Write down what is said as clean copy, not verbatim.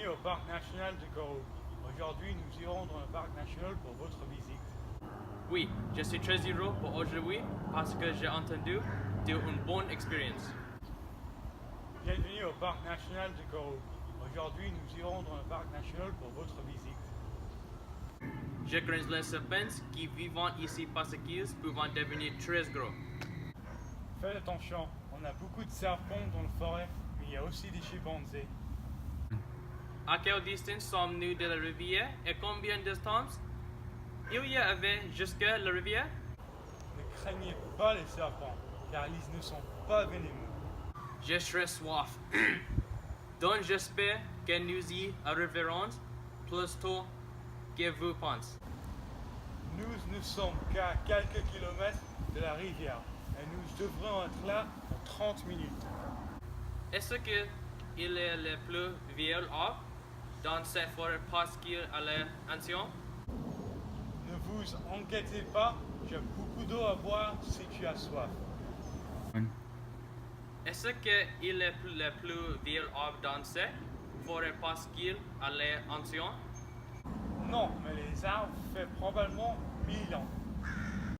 Bienvenue au parc national de Gao. Aujourd'hui, nous irons dans le parc national pour votre visite. Oui, je suis très heureux pour aujourd'hui parce que j'ai entendu dire une bonne expérience. Bienvenue au parc national de Gao. Aujourd'hui, nous irons dans le parc national pour votre visite. Je crains les serpents qui vivent ici parce qu'ils peuvent devenir très gros. Faites attention, on a beaucoup de serpents dans la forêt, mais il y a aussi des chimpanzés. À quelle distance sommes-nous de la rivière et combien de distance il y avait jusqu'à la rivière? Ne craignez pas les serpents, car ils ne sont pas vénéneux. J'ai très soif. Donc j'espère que nous y arriverons plus tôt que vous pensez. Nous ne sommes qu'à quelques kilomètres de la rivière et nous devrons être là en 30 minutes. Est-ce qu'il est le plus vieux arbre dans cette forêt parce qu'il a l'air ancien? Ne vous inquiétez pas, j'ai beaucoup d'eau à boire si tu as soif. Est-ce qu'il est le plus vieux arbre dans cette forêt parce qu'il a l'air ancien? Non, mais les arbres font probablement 1000 ans.